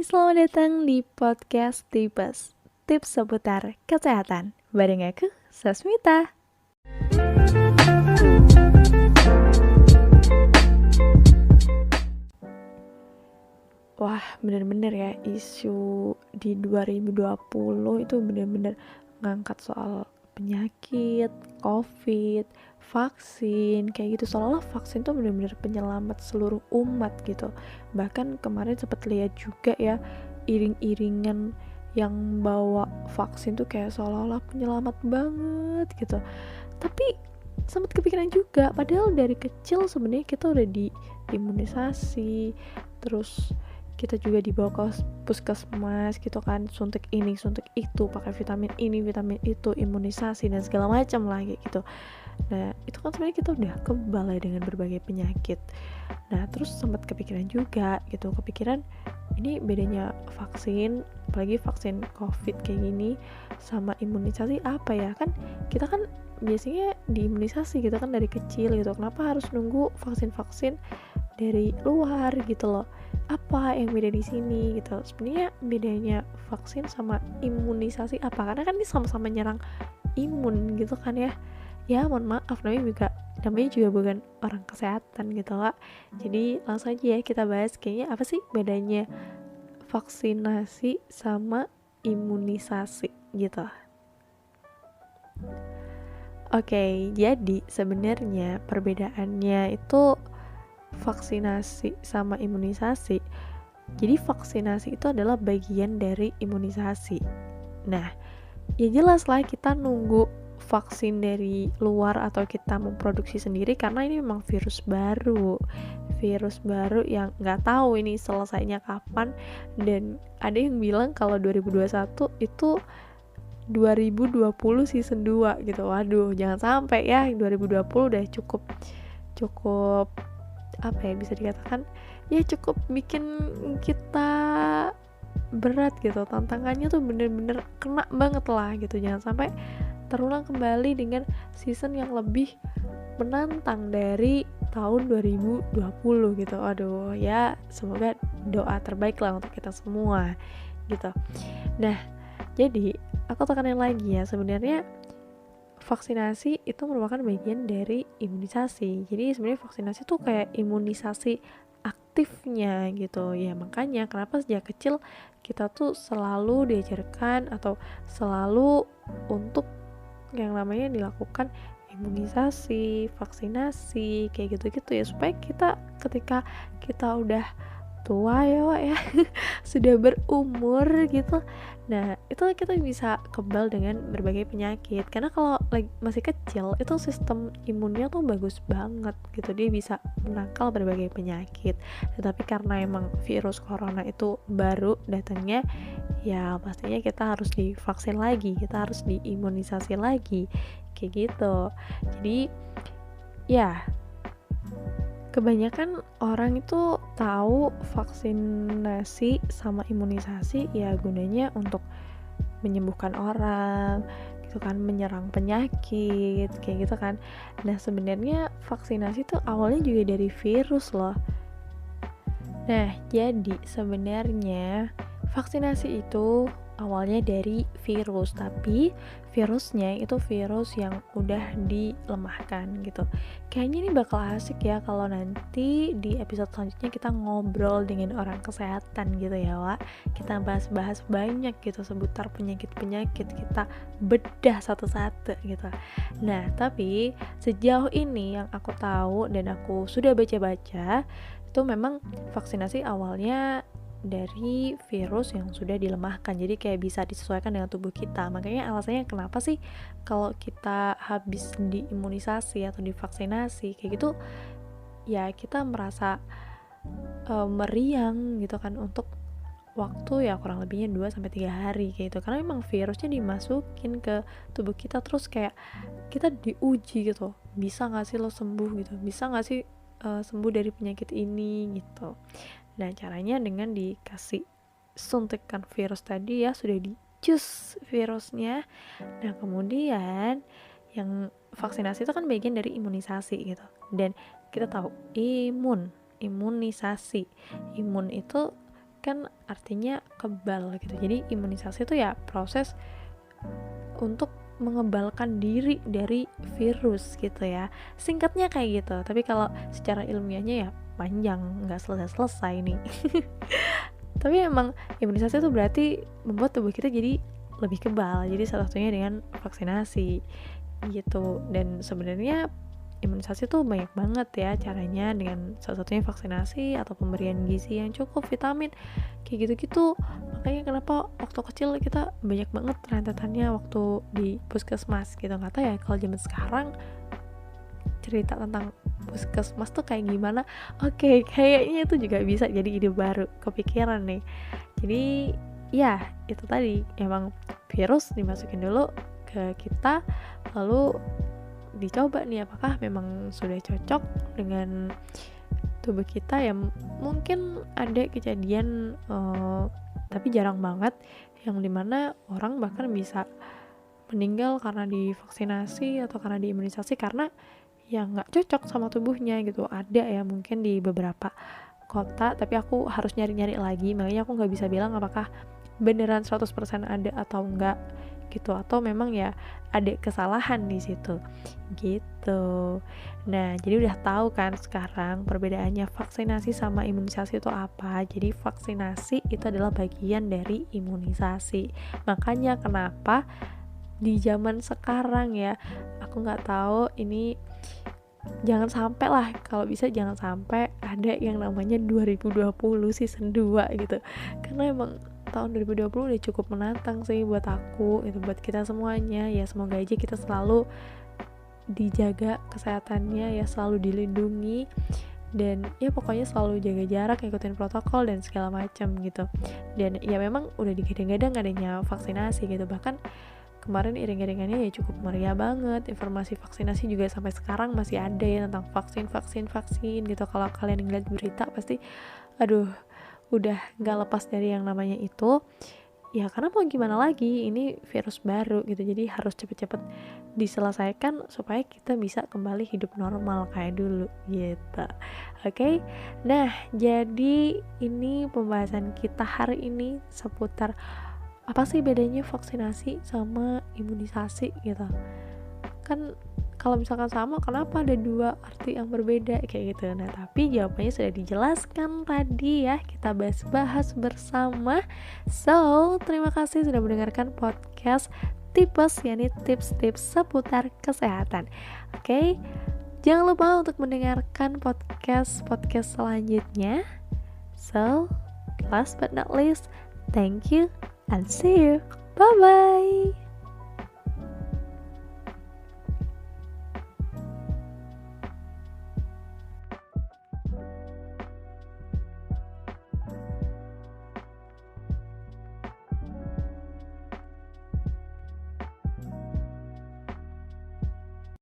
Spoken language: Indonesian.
Selamat datang di podcast Tipes, tips seputar kesehatan. Bareng aku, Sasmita. Wah, bener-bener ya, isu di 2020 itu bener-bener ngangkat soal penyakit, covid, vaksin, kayak gitu. Seolah-olah vaksin tuh bener-bener penyelamat seluruh umat gitu. Bahkan kemarin sempat lihat juga ya, iring-iringan yang bawa vaksin tuh kayak seolah-olah penyelamat banget gitu. Tapi sempat kepikiran juga, padahal dari kecil sebenarnya kita udah diimunisasi, terus kita juga dibawa ke puskesmas gitu kan, suntik ini suntik itu, pakai vitamin ini vitamin itu, imunisasi dan segala macam lah kayak gitu. Nah itu kan sebenarnya kita udah kebal ya dengan berbagai penyakit. Nah terus sempat kepikiran juga gitu, ini bedanya vaksin, apalagi vaksin covid kayak gini, sama imunisasi apa ya. Kan kita kan biasanya diimunisasi gitu kan dari kecil gitu, kenapa harus nunggu vaksin-vaksin dari luar gitu loh. Apa yang beda di sini gitu. Sebenarnya bedanya vaksin sama imunisasi apa? Karena kan ini sama-sama nyerang imun gitu kan ya. Ya mohon maaf, namanya juga bukan orang kesehatan gitu Kak. Jadi langsung aja ya kita bahas, kayaknya apa sih bedanya vaksinasi sama imunisasi gitu. Oke, jadi sebenarnya perbedaannya itu vaksinasi sama imunisasi. Jadi vaksinasi itu adalah bagian dari imunisasi. Nah, ya jelas lah kita nunggu vaksin dari luar atau kita memproduksi sendiri karena ini memang virus baru yang nggak tahu ini selesainya kapan. Dan ada yang bilang kalau 2021 itu 2020 season 2 gitu. Waduh, jangan sampai ya, 2020 udah cukup apa ya, bisa dikatakan ya cukup bikin kita berat gitu. Tantangannya tuh bener-bener kena banget lah gitu. Jangan sampai terulang kembali dengan season yang lebih menantang dari tahun 2020 gitu. Aduh ya, semoga doa terbaik lah untuk kita semua gitu. Nah, jadi aku tekanin lagi ya, sebenarnya vaksinasi itu merupakan bagian dari imunisasi. Jadi sebenarnya vaksinasi tuh kayak imunisasi aktifnya gitu ya. Makanya kenapa sejak kecil kita tuh selalu diajarkan atau selalu untuk yang namanya dilakukan imunisasi, vaksinasi kayak gitu-gitu ya, supaya kita ketika kita udah tua ya Wak ya sudah berumur gitu, nah itu kita bisa kebal dengan berbagai penyakit. Karena kalau masih kecil itu sistem imunnya tuh bagus banget gitu, dia bisa menangkal berbagai penyakit. Tetapi karena emang virus corona itu baru datangnya, ya pastinya kita harus divaksin lagi, kita harus diimunisasi lagi kayak gitu. Jadi ya, kebanyakan orang itu tahu vaksinasi sama imunisasi ya gunanya untuk menyembuhkan orang gitu kan, menyerang penyakit kayak gitu kan. Nah sebenarnya vaksinasi tuh awalnya juga dari virus loh. Nah jadi sebenarnya vaksinasi itu awalnya dari virus, tapi virusnya itu virus yang udah dilemahkan gitu. Kayaknya ini bakal asik ya kalau nanti di episode selanjutnya kita ngobrol dengan orang kesehatan gitu ya Wak. Kita bahas-bahas banyak gitu seputar penyakit-penyakit, kita bedah satu-satu gitu. Nah tapi sejauh ini yang aku tahu dan aku sudah baca-baca, itu memang vaksinasi awalnya dari virus yang sudah dilemahkan, jadi kayak bisa disesuaikan dengan tubuh kita. Makanya alasannya kenapa sih kalau kita habis diimunisasi atau divaksinasi kayak gitu ya kita merasa meriang gitu kan untuk waktu ya kurang lebihnya 2-3 hari kayak gitu, karena memang virusnya dimasukin ke tubuh kita, terus kayak kita diuji gitu, bisa gak sih lo sembuh gitu, bisa gak sih sembuh dari penyakit ini gitu. Nah caranya dengan dikasih suntikan virus tadi ya, sudah dicus virusnya. Nah kemudian yang vaksinasi itu kan bagian dari imunisasi gitu. Dan kita tahu imunisasi, imun itu kan artinya kebal gitu. Jadi imunisasi itu ya proses untuk mengebalkan diri dari virus gitu ya. Singkatnya kayak gitu. Tapi kalau secara ilmiahnya ya panjang, nggak selesai-selesai nih. Tapi emang imunisasi itu berarti membuat tubuh kita jadi lebih kebal. Jadi salah satunya dengan vaksinasi gitu. Dan sebenarnya imunisasi tuh banyak banget ya caranya, dengan salah satunya vaksinasi atau pemberian gizi yang cukup, vitamin, kayak gitu-gitu. Makanya kenapa waktu kecil kita banyak banget rentetannya waktu di puskesmas gitu. Nggak tahu ya kalau zaman sekarang cerita tentang puskesmas tuh kayak gimana. Oke, kayaknya itu juga bisa jadi ide baru, kepikiran nih. Jadi ya itu tadi, emang virus dimasukin dulu ke kita, lalu dicoba nih apakah memang sudah cocok dengan tubuh kita. Ya mungkin ada kejadian tapi jarang banget, yang dimana orang bahkan bisa meninggal karena divaksinasi atau karena diimunisasi karena ya nggak cocok sama tubuhnya gitu. Ada ya mungkin di beberapa kota, tapi aku harus nyari-nyari lagi, makanya aku nggak bisa bilang apakah beneran 100% ada atau enggak gitu, atau memang ya ada kesalahan di situ gitu. Nah, jadi udah tahu kan sekarang perbedaannya vaksinasi sama imunisasi itu apa. Jadi vaksinasi itu adalah bagian dari imunisasi. Makanya kenapa di zaman sekarang ya, aku nggak tahu ini, jangan sampai lah, kalau bisa jangan sampai ada yang namanya 2020 season 2 gitu. Karena emang tahun 2020 udah cukup menantang sih buat aku, itu buat kita semuanya. Ya semoga aja kita selalu dijaga kesehatannya ya, selalu dilindungi, dan ya pokoknya selalu jaga jarak, ikutin protokol dan segala macam gitu. Dan ya memang udah digadang-gadang adanya vaksinasi gitu, bahkan kemarin iring-iringannya ya cukup meriah banget. Informasi vaksinasi juga sampai sekarang masih ada ya, tentang vaksin gitu. Kalau kalian ngeliat berita pasti aduh udah gak lepas dari yang namanya itu ya, karena mau gimana lagi, ini virus baru gitu. Jadi harus cepet-cepet diselesaikan supaya kita bisa kembali hidup normal kayak dulu gitu. Oke? Nah, jadi ini pembahasan kita hari ini seputar apa sih bedanya vaksinasi sama imunisasi gitu. Kan kalau misalkan sama, kenapa ada dua arti yang berbeda kayak gitu. Nah, tapi jawabannya sudah dijelaskan tadi ya, kita bahas bersama. So, terima kasih sudah mendengarkan podcast Tipes, yakni tips-tips seputar kesehatan. Oke, jangan lupa untuk mendengarkan podcast selanjutnya. So, last but not least, thank you and see you. Bye-bye.